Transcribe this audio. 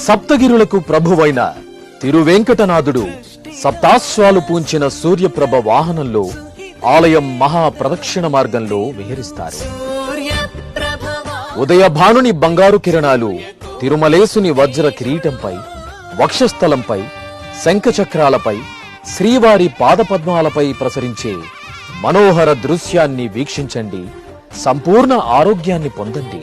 సప్తగిరులకు ప్రభువైన తిరువెంకటనాథుడు సప్తాశ్వాలు పూంచిన సూర్యప్రభ వాహనంలో ఆలయం మహా ప్రదక్షిణ మార్గంలో విహరిస్తారు. ఉదయభానుని బంగారు కిరణాలు తిరుమలేసుని వజ్ర కిరీటంపై, వక్షస్థలంపై, శంఖచక్రాలపై, శ్రీవారి పాదపద్మాలపై ప్రసరించే మనోహర దృశ్యాన్ని వీక్షించండి. సంపూర్ణ ఆరోగ్యాన్ని పొందండి.